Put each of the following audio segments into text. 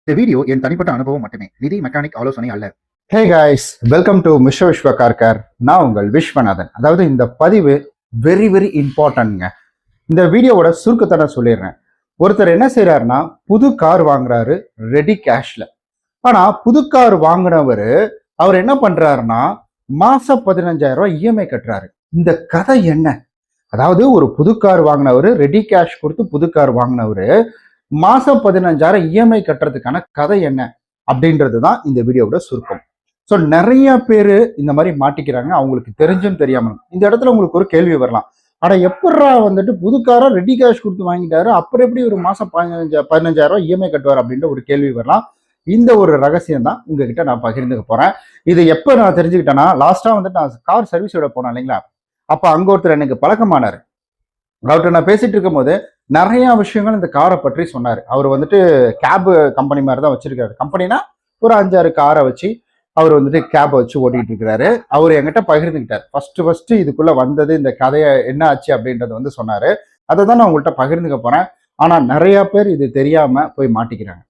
இந்த வீடியோ என் தனிப்பட்ட அனுபவம் மட்டுமே, நிதி மெக்கானிக் ஆலோசனை அல்ல. Hey guys, welcome to mister Vishwa car. நான் உங்கள் விஸ்வநாதன். அதாவது இந்த பதிவு வெரி வெரி இம்பார்ட்டன்ட்ங்க. இந்த வீடியோவோட சுருக்கத்தை சொல்லிடுறேன். ஒருத்தர் என்ன செய்யறாருன்னா, புது கார் வாங்குறாரு ரெடி கேஷ்ல. ஆனா புது கார் வாங்கினவர் அவர் என்ன பண்றாருன்னா, மாசம் 15,000 ரூபாய் இஎம்ஐ கட்டுறாரு. இந்த கதை என்ன? அதாவது ஒரு புது கார் வாங்கினவர், ரெடி கேஷ் கொடுத்து புது கார் வாங்கினவர் மாசம் 15,000 இஎம்ஐ கட்டுறதுக்கான கதை என்ன அப்படின்றது தான் இந்த வீடியோவோட சுருக்கம். ஸோ நிறைய பேர் இந்த மாதிரி மாட்டிக்கிறாங்க, அவங்களுக்கு தெரிஞ்சும் தெரியாமல். இந்த இடத்துல உங்களுக்கு ஒரு கேள்வி வரலாம், ஆனா எப்படா வந்துட்டு புதுக்காரா ரெடி கேஷ் கொடுத்து வாங்கிட்டாரு, அப்புறம் எப்படி ஒரு மாசம் 15,000 ரூபாய் இஎம்ஐ கட்டுவார் அப்படின்ற ஒரு கேள்வி வரலாம். இந்த ஒரு ரகசியம் தான் உங்ககிட்ட நான் பகிர்ந்துக்க போறேன். இது எப்ப நான் தெரிஞ்சுக்கிட்டேன்னா, லாஸ்டா வந்துட்டு நான் கார் சர்வீஸோட போனேன் இல்லைங்களா, அப்ப அங்க ஒருத்தர் எனக்கு பழக்கமானாரு. அவர்கிட்ட நான் பேசிட்டு இருக்கும் போது நிறைய விஷயங்கள் இந்த காரை பற்றி சொன்னார். அவர் வந்துட்டு கேப் கம்பெனி மாதிரி தான் வச்சிருக்காரு. கம்பெனினா ஒரு 5-6 காரை வச்சு அவர் வந்துட்டு கேப் வச்சு ஓட்டிட்டு இருக்கிறாரு. அவர் என்கிட்ட பகிர்ந்துக்கிட்டார். ஃபர்ஸ்ட் இதுக்குள்ள வந்தது, இந்த கதையை என்ன ஆச்சு அப்படின்றத வந்து சொன்னாரு. அதை தான் நான் உங்கள்கிட்ட பகிர்ந்துக்க போறேன். ஆனா நிறைய பேர் இது தெரியாம போய் மாட்டிக்கிறாங்க.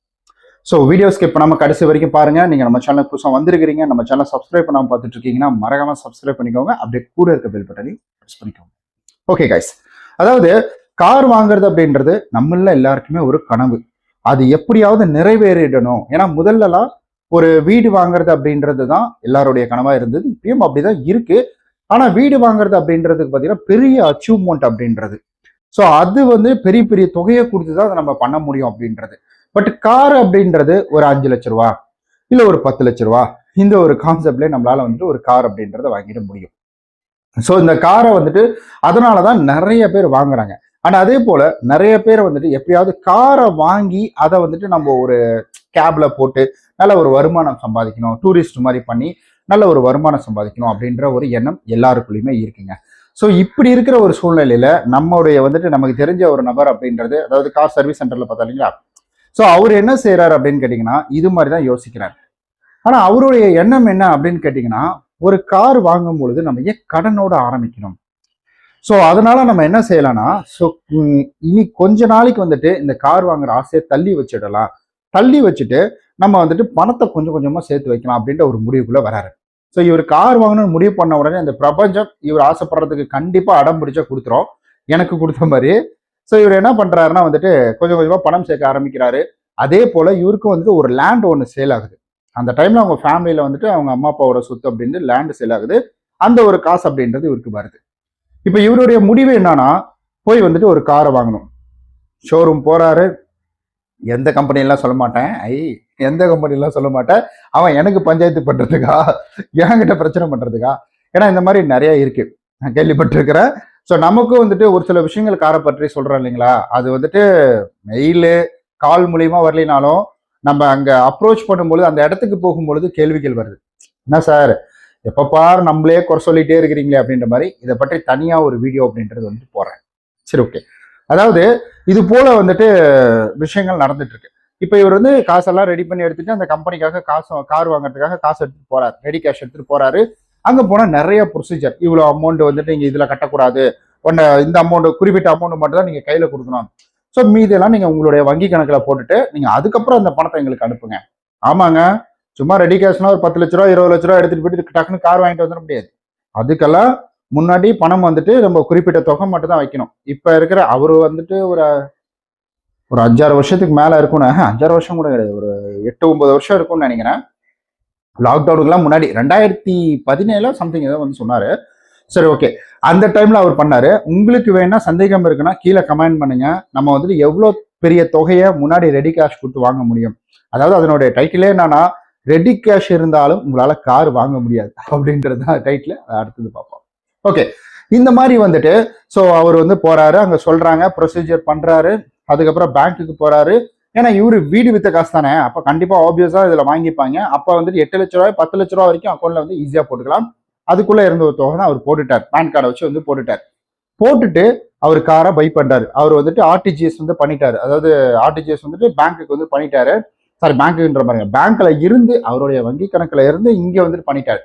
ஸோ வீடியோ ஸ்கிப் பண்ணாம கடைசி வரைக்கும் பாருங்க. நீங்க நம்ம சேனல் புதுசாக வந்திருக்கிறீங்க, நம்ம சேனல் சப்ஸ்கிரைப் பண்ணாம பார்த்துட்டு இருக்கீங்கன்னா மறக்காம சப்ஸ்கிரைப் பண்ணிக்கோங்க. அப்படியே கூட இருக்க பெல் பட்டனையும் ப்ரெஸ் பண்ணிக்கோங்க. ஓகே கைஸ், அதாவது கார் வாங்குறது அப்படின்றது நம்மள எல்லாருக்குமே ஒரு கனவு. அது எப்படியாவது நிறைவேறிடணும். ஏன்னா முதல்லலாம் ஒரு வீடு வாங்குறது அப்படின்றது தான் எல்லாருடைய கனவா இருந்தது. இப்பயும் அப்படிதான் இருக்கு. ஆனா வீடு வாங்குறது அப்படின்றதுக்கு பார்த்தீங்கன்னா பெரிய அச்சீவ்மெண்ட் அப்படின்றது. ஸோ அது வந்து பெரிய பெரிய தொகையை கொடுத்து தான் அதை நம்ம பண்ண முடியும் அப்படின்றது. பட் கார் அப்படின்றது ஒரு 5 லட்ச ரூபா இல்ல ஒரு 10 லட்ச ரூபா, இந்த ஒரு கான்செப்ட்லேயே நம்மளால வந்துட்டு ஒரு கார் அப்படின்றத வாங்கிட முடியும். ஸோ இந்த காரை வந்துட்டு அதனாலதான் நிறைய பேர் வாங்குறாங்க. ஆனா அதே போல நிறைய பேர் வந்துட்டு எப்படியாவது காரை வாங்கி அதை வந்துட்டு நம்ம ஒரு கேப்ல போட்டு நல்ல ஒரு வருமானம் சம்பாதிக்கணும், டூரிஸ்ட் மாதிரி பண்ணி நல்ல ஒரு வருமானம் சம்பாதிக்கணும் அப்படின்ற ஒரு எண்ணம் எல்லாருக்குள்ளயுமே இருக்குங்க. ஸோ இப்படி இருக்கிற ஒரு சூழ்நிலையில நம்மளுடைய வந்துட்டு நமக்கு தெரிஞ்ச ஒரு நபர் அப்படின்றது, அதாவது கார் சர்வீஸ் சென்டர்ல பார்த்தா இல்லைங்களா, ஸோ அவர் என்ன செய்யறாரு அப்படின்னு கேட்டீங்கன்னா இது மாதிரி தான் யோசிக்கிறார். ஆனா அவருடைய எண்ணம் என்ன அப்படின்னு கேட்டீங்கன்னா, ஒரு கார் வாங்கும் பொழுது நம்ம ஏன் கடனோட ஆரம்பிக்கணும். ஸோ அதனால நம்ம என்ன செய்யலாம்னா, ஸோ இனி கொஞ்ச நாளைக்கு வந்துட்டு இந்த கார் வாங்குற ஆசையை தள்ளி வச்சிடலாம். தள்ளி வச்சுட்டு நம்ம வந்துட்டு பணத்தை கொஞ்சம் கொஞ்சமா சேர்த்து வைக்கலாம் அப்படின்ற ஒரு முடிவுக்குள்ள வராரு. ஸோ இவர் கார் வாங்கணும்னு முடிவு பண்ண உடனே இந்த பிரபஞ்சம் இவர் ஆசைப்படுறதுக்கு கண்டிப்பா அடம் பிடிச்சா கொடுத்துரும், எனக்கு கொடுத்த மாதிரி. ஸோ இவர் என்ன பண்றாருன்னா வந்துட்டு கொஞ்சம் கொஞ்சமா பணம் சேர்க்க ஆரம்பிக்கிறாரு. அதே போல இவருக்கும் வந்துட்டு ஒரு லேண்ட் ஒன்று சேல் ஆகுது. அந்த டைம்ல அவங்க ஃபேமிலியில வந்துட்டு அவங்க அம்மா அப்பாவோட சொத்து அப்படின்னு லேண்ட் சேல் ஆகுது. அந்த ஒரு காசு அப்படின்றது இவருக்கு வருது. இப்ப இவருடைய முடிவு என்னன்னா, போய் வந்துட்டு ஒரு காரை வாங்கணும். ஷோரூம் போறாரு. எந்த கம்பெனிலாம் சொல்ல மாட்டேன், எந்த கம்பெனிலாம் சொல்ல மாட்டேன். அவன் எனக்கு பஞ்சாயத்து பண்றதுக்கா, என்கிட்ட பிரச்சனை பண்றதுக்கா? ஏன்னா இந்த மாதிரி நிறைய இருக்கு, நான் கேள்விப்பட்டிருக்கிறேன். ஸோ நமக்கும் வந்துட்டு ஒரு சில விஷயங்கள் காரை பற்றி சொல்றோம் இல்லைங்களா, அது வந்துட்டு மெயிலு கால் மூலியமா வரலினாலும் நம்ம அங்க அப்ரோச் பண்ணும்பொழுது அந்த இடத்துக்கு போகும்பொழுது கேள்விகள் வருது. என்ன சார் எப்ப பாரு நம்மளே குறை சொல்லிட்டே இருக்கிறீங்களே அப்படின்ற மாதிரி. இதை பற்றி தனியா ஒரு வீடியோ அப்படின்றது வந்துட்டு போறேன். சரி, ஓகே. அதாவது இது போல வந்துட்டு விஷயங்கள் நடந்துட்டு இருக்கு. இப்ப இவர் வந்து காசெல்லாம் ரெடி பண்ணி எடுத்துட்டு அந்த கம்பெனிக்காக கார் வாங்குறதுக்காக காசு எடுத்துட்டு போறாரு, ரெடி கேஷ் எடுத்துட்டு போறாரு. அங்க போனா நிறைய ப்ரொசீஜர், இவ்வளவு அமௌண்ட் வந்துட்டு நீங்க இதுல கட்டக்கூடாது, இந்த அமௌண்ட் குறிப்பிட்ட அமௌண்ட் மட்டும் தான் நீங்க கையில கொடுக்கணும். ஸோ மீதெல்லாம் நீங்க உங்களுடைய வங்கி கணக்குல போட்டுட்டு நீங்க அதுக்கப்புறம் அந்த பணத்தை எங்களுக்கு அனுப்புங்க. ஆமாங்க, சும்மா ரெடி கேஷ்னா ஒரு 10 லட்ச ரூபா 20 லட்ச ரூபா எடுத்துட்டு போயிட்டு டக்குன்னு கார் வாங்கிட்டு வந்துட முடியாது. அதுக்கெல்லாம் முன்னாடி பணம் வந்துட்டு நம்ம குறிப்பிட்ட தொகை மட்டும் தான் வைக்கணும். இப்ப இருக்கிற அவரு வந்துட்டு ஒரு 5-6 வருஷத்துக்கு மேல இருக்கும்னு, 5-6 வருஷம் கூட கிடையாது, ஒரு 8-9 வருஷம் இருக்கும்னு நினைக்கிறேன். லாக்டவுனுக்குலாம் முன்னாடி 2017 சம்திங் ஏதோ வந்து சொன்னாரு. சரி, ஓகே. அந்த டைம்ல அவர் பண்ணாரு. உங்களுக்கு வேணா சந்தேகம் இருக்குன்னா கீழே கமெண்ட் பண்ணுங்க. நம்ம வந்துட்டு எவ்வளவு பெரிய தொகையை முன்னாடி ரெடி கேஷ் கொடுத்து வாங்க முடியும். அதாவது அதனுடைய டைட்டிலே என்னன்னா, ரெடி கேஷ் இருந்தாலும் உங்களால கார் வாங்க முடியாது அப்படின்றது தான் டைட்டில். அடுத்தது பார்ப்போம். ஓகே, இந்த மாதிரி வந்துட்டு ஸோ அவர் வந்து போறாரு, அங்க சொல்றாங்க, ப்ரொசீஜர் பண்றாரு. அதுக்கப்புறம் பேங்க்குக்கு போறாரு. ஏன்னா இவரு வீடு வித்த காசு தானே, அப்ப கண்டிப்பா ஆப்வியஸா இதுல வாங்கிப்பாங்க. அப்ப வந்துட்டு 8 லட்ச ரூபாய் 10 லட்ச ரூபாய் வரைக்கும் அக்கௌண்ட்ல வந்து ஈஸியா போட்டுக்கலாம். அதுக்குள்ள இருந்த ஒரு தொகை தான் அவர் போட்டுட்டார். பேன் கார்டை வச்சு வந்து போட்டுட்டார். போட்டுட்டு அவர் காரை பை பண்றாரு. அவர் வந்துட்டு ஆர்டிஜிஎஸ் வந்து பண்ணிட்டாரு. அதாவது ஆர்டிஜிஎஸ் வந்துட்டு பேங்க்குக்கு வந்து பண்ணிட்டாரு. சாரி, பேங்க்குன்ற பாருங்க, பேங்க்ல இருந்து அவருடைய வங்கி கணக்குல இருந்து இங்க வந்துட்டு பண்ணிட்டாரு.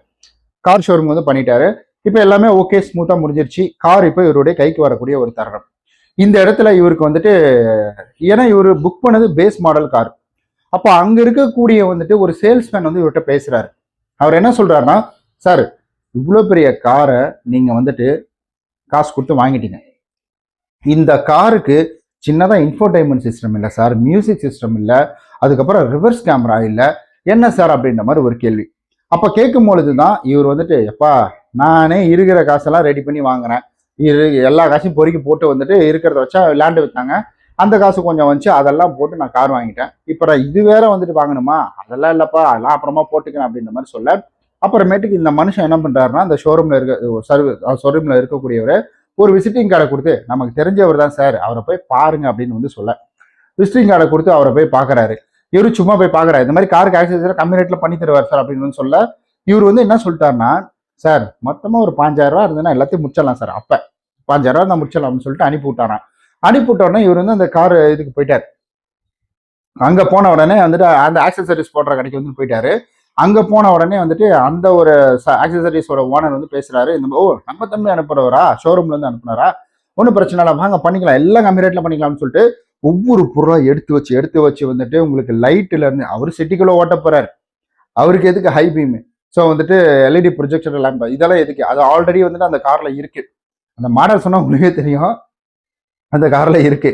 கார் ஷோரூம் வந்து பண்ணிட்டாரு. இப்ப எல்லாமே ஓகே, ஸ்மூத்தா முடிஞ்சிருச்சு. கார் இப்ப இவருடைய கைக்கு வரக்கூடிய ஒரு தருணம். இந்த இடத்துல இவருக்கு வந்துட்டு, ஏன்னா இவர் புக் பண்ணது பேஸ் மாடல் கார். அப்போ அங்க இருக்கக்கூடிய வந்துட்டு ஒரு சேல்ஸ்மேன் வந்து இவர்கிட்ட பேசுறாரு. அவர் என்ன சொல்றாருன்னா, சார் இவ்வளோ பெரிய காரை நீங்க வந்துட்டு காசு கொடுத்து வாங்கிட்டீங்க. இந்த காருக்கு சின்னதா இன்ஃபோடைன்மெண்ட் சிஸ்டம் இல்லை சார், மியூசிக் சிஸ்டம் இல்லை, அதுக்கப்புறம் ரிவர்ஸ் கேமரா இல்லை, என்ன சார் அப்படின்ற மாதிரி ஒரு கேள்வி. அப்போ கேட்கும் பொழுது தான் இவர் வந்துட்டு, எப்பா நானே இருக்கிற காசெல்லாம் ரெடி பண்ணி வாங்குறேன், எல்லா காசையும் பொறுக்கி போட்டு வந்துட்டு இருக்கிறத வச்சா லேண்டு விற்றாங்க, அந்த காசு கொஞ்சம் வந்துச்சு, அதெல்லாம் போட்டு நான் கார் வாங்கிட்டேன். இப்போ நான் இது வேற வந்துட்டு வாங்கணுமா, அதெல்லாம் இல்லைப்பா, அதெல்லாம் அப்புறமா போட்டுக்கிறேன் அப்படின்ற மாதிரி சொல்ல, அப்புறமேட்டுக்கு இந்த மனுஷன் என்ன பண்றாருன்னா, அந்த ஷோரூம்ல இருக்கக்கூடியவர் ஒரு விசிட்டிங் கார்டை கொடுத்து, நமக்கு தெரிஞ்சவர் தான் சார், அவரை போய் பாருங்க அப்படின்னு வந்து சொல்ல, விசிட்டிங் கார்டை கொடுத்து அவரை போய் பார்க்கறாரு. இவரு சும்மா போய் பார்க்கறாரு, இந்த மாதிரி காருக்கு ஆக்சஸரி கம்மி ரேட்ல பண்ணி தருவார் சார் அப்படின்னு சொல்ல, இவர் வந்து என்ன சொல்லிட்டாருன்னா, சார் மொத்தமா ஒரு 5000 ரூபா இருந்ததுன்னா எல்லாத்தையும் முடிச்சிடலாம் சார், அப்ப 5000 ரூபா தான் முடிச்சிடலாம் அப்படின்னு சொல்லிட்டு அனுப்பி விட்டாராம். அனுப்பி விட்டோடனே இவர் வந்து அந்த கார் இதுக்கு போயிட்டார். அங்க போன உடனே வந்துட்டு அந்த ஆக்சசரிஸ் போடுற கடைக்கு வந்து போயிட்டாரு. அங்க போன உடனே வந்துட்டு அந்த ஒரு ஆக்சசரிஸோட ஓனர் வந்து பேசுறாரு, இந்த ஓ நம்ம தம்பி அனுப்புறவரா, ஷோரூம்ல இருந்து அனுப்புனாரா, ஒன்றும் பிரச்சனை இல்லை வாங்க பண்ணிக்கலாம், எல்லாம் கம்மி ரேட்ல பண்ணிக்கலாம்னு சொல்லிட்டு ஒவ்வொரு பொருளா எடுத்து வச்சு வந்துட்டு உங்களுக்கு லைட்ல இருந்து, அவர் சிட்டிக்குள்ள ஓட்ட போறாரு, அவருக்கு எதுக்கு ஹை பீம், ஸோ வந்துட்டு எல்இடி ப்ரொஜெக்டர் லேம்ப் இதெல்லாம் எதுக்கு, அது ஆல்ரெடி வந்துட்டு அந்த கார்ல இருக்கு, அந்த மாடல் சொன்னா உங்களுக்கே தெரியும், அந்த கார்ல இருக்கு.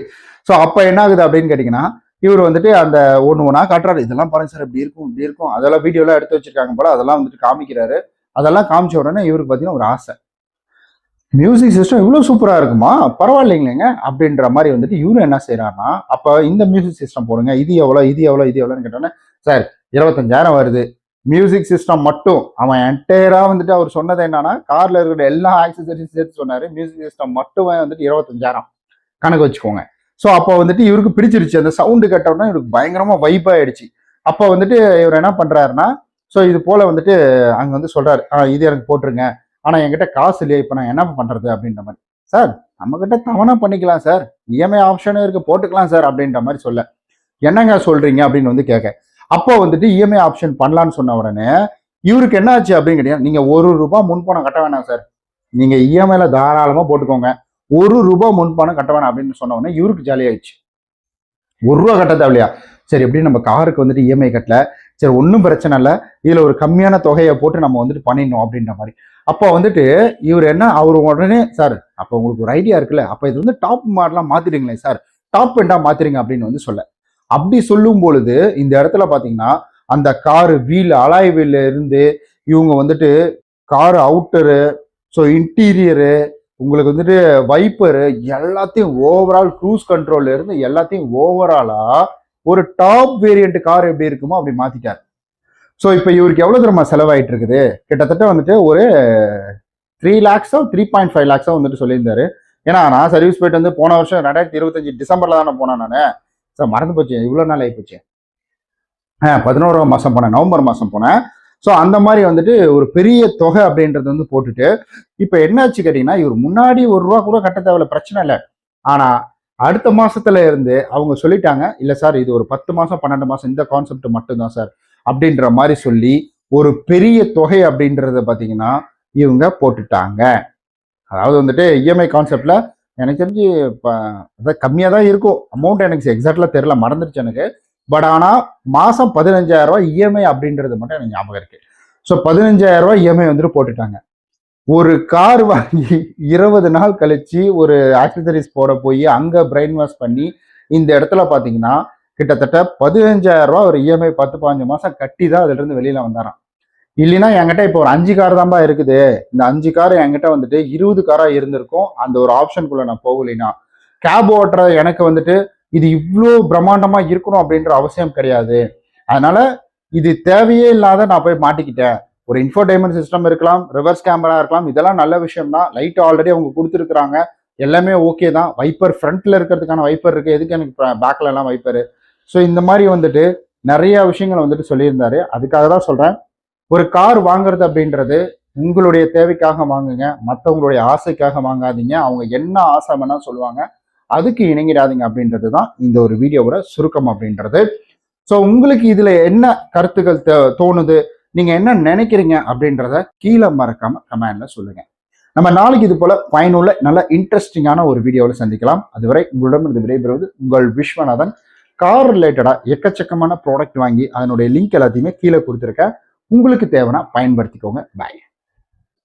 ஸோ அப்ப என்ன ஆகுது அப்படின்னு கேட்டீங்கன்னா, இவர் வந்துட்டு அந்த ஒண்ணா காட்டுறாரு, இதெல்லாம் பாருங்க சார் இப்படி இருக்கும் அதெல்லாம் வீடியோலாம் எடுத்து வச்சிருக்காங்க போல, அதெல்லாம் வந்துட்டு காமிக்கிறாரு. அதெல்லாம் காமிச்ச உடனே இவருக்கு பார்த்தீங்கன்னா ஒரு ஆசை, மியூசிக் சிஸ்டம் இவ்வளவு சூப்பரா இருக்குமா, பரவாயில்லைங்களேங்க அப்படின்ற மாதிரி வந்துட்டு இவரு என்ன செய்யறாருன்னா, அப்ப இந்த மியூசிக் சிஸ்டம் போடுங்க, இது எவ்வளோன்னு கேட்டோன்னே, சார் 25,000 வருது, மியூசிக் சிஸ்டம் மட்டும். அவன் என்டையரா வந்துட்டு அவர் சொன்னது என்னன்னா, கார்ல இருக்கிற எல்லா ஆக்சசரிஸ் சேர்த்து சொன்னாரு, மியூசிக் சிஸ்டம் மட்டும் வந்துட்டு 25,000 கணக்கு வச்சுக்கோங்க. ஸோ அப்போ வந்துட்டு இவருக்கு பிடிச்சிருச்சு, அந்த சவுண்டு கேட்டோம்னா இவருக்கு பயங்கரமா வைப் ஆயிடுச்சு. அப்போ வந்துட்டு இவர் என்ன பண்றாருன்னா, ஸோ இது போல வந்துட்டு அங்க வந்து சொல்றாரு, இது எனக்கு போட்டுருங்க, ஆனா என்கிட்ட காசு இல்லையா, இப்போ நான் என்ன பண்றது அப்படின்ற மாதிரி. சார் நம்ம கிட்ட தவணை பண்ணிக்கலாம் சார், இஎம்ஐ ஆப்ஷனும் இருக்கு, போட்டுக்கலாம் சார் அப்படின்ற மாதிரி சொல்ல, என்னங்க சொல்றீங்க அப்படின்னு வந்து கேட்க, அப்போ வந்துட்டு இஎம்ஐ ஆப்ஷன் பண்ணலான்னு சொன்ன உடனே இவருக்கு என்ன ஆச்சு அப்படின்னு கேட்டீங்கன்னா, நீங்க ₹1 முன்பணம் கட்ட வேணாம் சார், நீங்க இஎம்ஐல தாராளமா போட்டுக்கோங்க, ₹1 முன்பணம் கட்ட வேணாம் அப்படின்னு சொன்ன உடனே இவருக்கு ஜாலி ஆயிடுச்சு. ₹1 கட்ட தேவையா, சரி எப்படி நம்ம காருக்கு வந்துட்டு இஎம்ஐ கட்டல, சரி ஒன்றும் பிரச்சனை இல்லை, இதுல ஒரு கம்மியான தொகையை போட்டு நம்ம வந்துட்டு பண்ணிடணும் அப்படின்ற மாதிரி. அப்போ வந்துட்டு இவர் என்ன, அவர் உடனே சார் அப்போ உங்களுக்கு ஒரு ஐடியா இருக்குல்ல, அப்போ இது வந்து டாப் மாடலாம் மாத்திடுங்களேன் சார், டாப் எண்டா மாத்திருங்க அப்படின்னு வந்து சொல்ல, அப்படி சொல்லும் பொழுது இந்த இடத்துல பாத்தீங்கன்னா, அந்த காரு வீல் அலாய் வீல்ல இருந்து இவங்க வந்துட்டு கார் அவுட்டரு, ஸோ இன்டீரியரு, உங்களுக்கு வந்துட்டு வைப்பரு, எல்லாத்தையும் ஓவரால் க்ரூஸ் கண்ட்ரோல்ல இருந்து எல்லாத்தையும் ஓவராலா ஒரு டாப் வேரியன்ட் கார் எப்படி இருக்குமோ அப்படி மாத்திட்டாரு. ஸோ இப்போ இவருக்கு எவ்வளவு தூரமா செலவாயிட்டு இருக்குது, கிட்டத்தட்ட வந்துட்டு ஒரு 3 lakhs 3.5 lakhs வந்துட்டு சொல்லியிருந்தாரு. ஏன்னா நான் சர்வீஸ் போயிட்டு வந்து போன வருஷம் 2025 டிசம்பர்ல தானே போனேன் நான், சார் மறந்து போச்சு, இவ்வளவு நாள் ஆகி போச்சு, 11ஆம் மாசம் போனேன், நவம்பர் மாசம் போனேன். ஸோ அந்த மாதிரி வந்துட்டு ஒரு பெரிய தொகை அப்படின்றது வந்து போட்டுட்டு, இப்போ என்னாச்சு கேட்டீங்கன்னா, இவர் முன்னாடி ₹1 கூட கட்ட தேவையில்ல, பிரச்சனை இல்லை, ஆனா அடுத்த மாசத்துல இருந்து அவங்க சொல்லிட்டாங்க, இல்ல சார் இது ஒரு 10 மாசம் 12 மாசம் இந்த கான்செப்ட் மட்டும்தான் சார் அப்படின்ற மாதிரி சொல்லி ஒரு பெரிய தொகை அப்படின்றத பாத்தீங்கன்னா இவங்க போட்டுட்டாங்க. அதாவது வந்துட்டு இஎம்ஐ கான்செப்ட்ல எனக்கு தெரிஞ்சு கம்மியா தான் இருக்கும் அமௌண்ட், எனக்கு எக்ஸாக்ட்லா தெரியல, மறந்துருச்சு எனக்கு. பட் ஆனா மாசம் 15,000 ரூபாய் இஎம்ஐ அப்படின்றது மட்டும் எனக்கு ஞாபகம் இருக்கு. ஸோ 15,000 ரூபாய் இஎம்ஐ வந்துட்டு போட்டுட்டாங்க. ஒரு கார் வாங்கி 20 நாள் கழிச்சு ஒரு ஆக்சசரிஸ் போட போய் அங்க பிரெயின் வாஷ் பண்ணி இந்த இடத்துல பாத்தீங்கன்னா கிட்டத்தட்ட 15,000 ரூபாய் ஒரு இஎம்ஐ 10-15 மாசம் கட்டி தான் அதுல இருந்து வெளியில வந்தாராம். இல்லைன்னா என்கிட்ட இப்போ ஒரு 5 கார் தான்பா இருக்குது, இந்த 5 கார் என்கிட்ட வந்துட்டு 20 காரா இருந்திருக்கும், அந்த ஒரு ஆப்ஷனுக்குள்ள நான் போகலைன்னா. கேப் ஓட்டுற எனக்கு வந்துட்டு இது இவ்வளோ பிரம்மாண்டமா இருக்கணும் அப்படின்ற அவசியம் கிடையாது, அதனால இது தேவையே இல்லாத நான் போய் மாட்டிக்கிட்டேன். ஒரு இன்ஃபோடைன்மெண்ட் சிஸ்டம் இருக்கலாம், ரிவர்ஸ் கேமரா இருக்கலாம், இதெல்லாம் நல்ல விஷயம் தான், லைட் ஆல்ரெடி அவங்க கொடுத்துருக்குறாங்க, எல்லாமே ஓகே தான், வைப்பர் ஃப்ரண்ட்ல இருக்கிறதுக்கான வைப்பர் இருக்கு, எதுக்கு எனக்கு பேக்ல எல்லாம் வைப்பர். ஸோ இந்த மாதிரி வந்துட்டு நிறைய விஷயங்கள் வந்துட்டு சொல்லியிருந்தாரு. அதுக்காக தான் சொல்றேன், ஒரு கார் வாங்குறது அப்படின்றது உங்களுடைய தேவைக்காக வாங்குங்க, மற்றவங்களுடைய ஆசைக்காக வாங்காதீங்க, அவங்க என்ன ஆசை வேணா சொல்லுவாங்க, அதுக்கு இணங்கிடாதீங்க அப்படின்றது தான் இந்த ஒரு வீடியோவோட சுருக்கம் அப்படின்றது. ஸோ உங்களுக்கு இதுல என்ன கருத்துக்கள் தோணுது, நீங்க என்ன நினைக்கிறீங்க அப்படின்றத கீழே மறக்காம கமெண்ட்ல சொல்லுங்க. நம்ம நாளைக்கு இது போல பயனுள்ள நல்ல இன்ட்ரெஸ்டிங்கான ஒரு வீடியோவில் சந்திக்கலாம். அதுவரை உங்களிடம் விடைபெறுவது உங்கள் விஸ்வநாதன். கார் ரிலேட்டடாக எக்கச்சக்கமான ப்ராடக்ட் வாங்கி அதனுடைய லிங்க் எல்லாத்தையுமே கீழே கொடுத்துருக்கேன். உங்களுக்கு தேவைன்னா பயன்படுத்திக்கோங்க. பாய்.